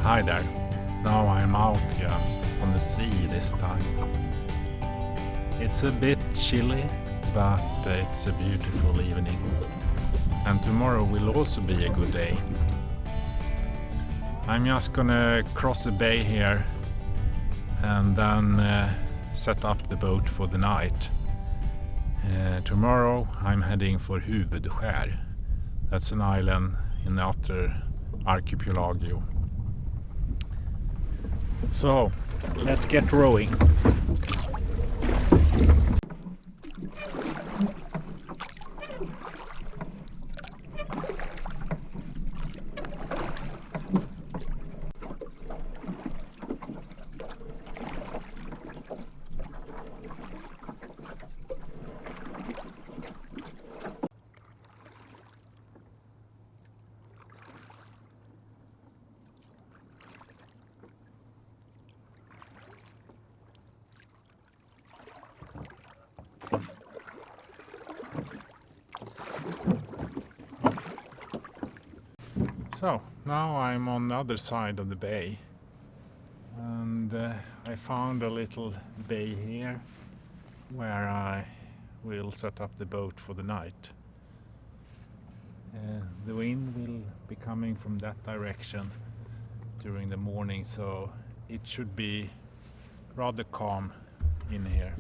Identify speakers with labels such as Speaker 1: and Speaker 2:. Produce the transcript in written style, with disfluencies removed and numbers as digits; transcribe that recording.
Speaker 1: Hi there. Now I'm out again on the sea this time. It's a bit chilly, but it's a beautiful evening. And tomorrow will also be a good day. I'm just gonna cross the bay here and then set up the boat for the night. Tomorrow I'm heading for Huvudskär. That's an island in the outer archipelago. So, let's get rowing. So, now I'm on the other side of the bay, and I found a little bay here where I will set up the boat for the night. The wind will be coming from that direction during the morning, so it should be rather calm in here.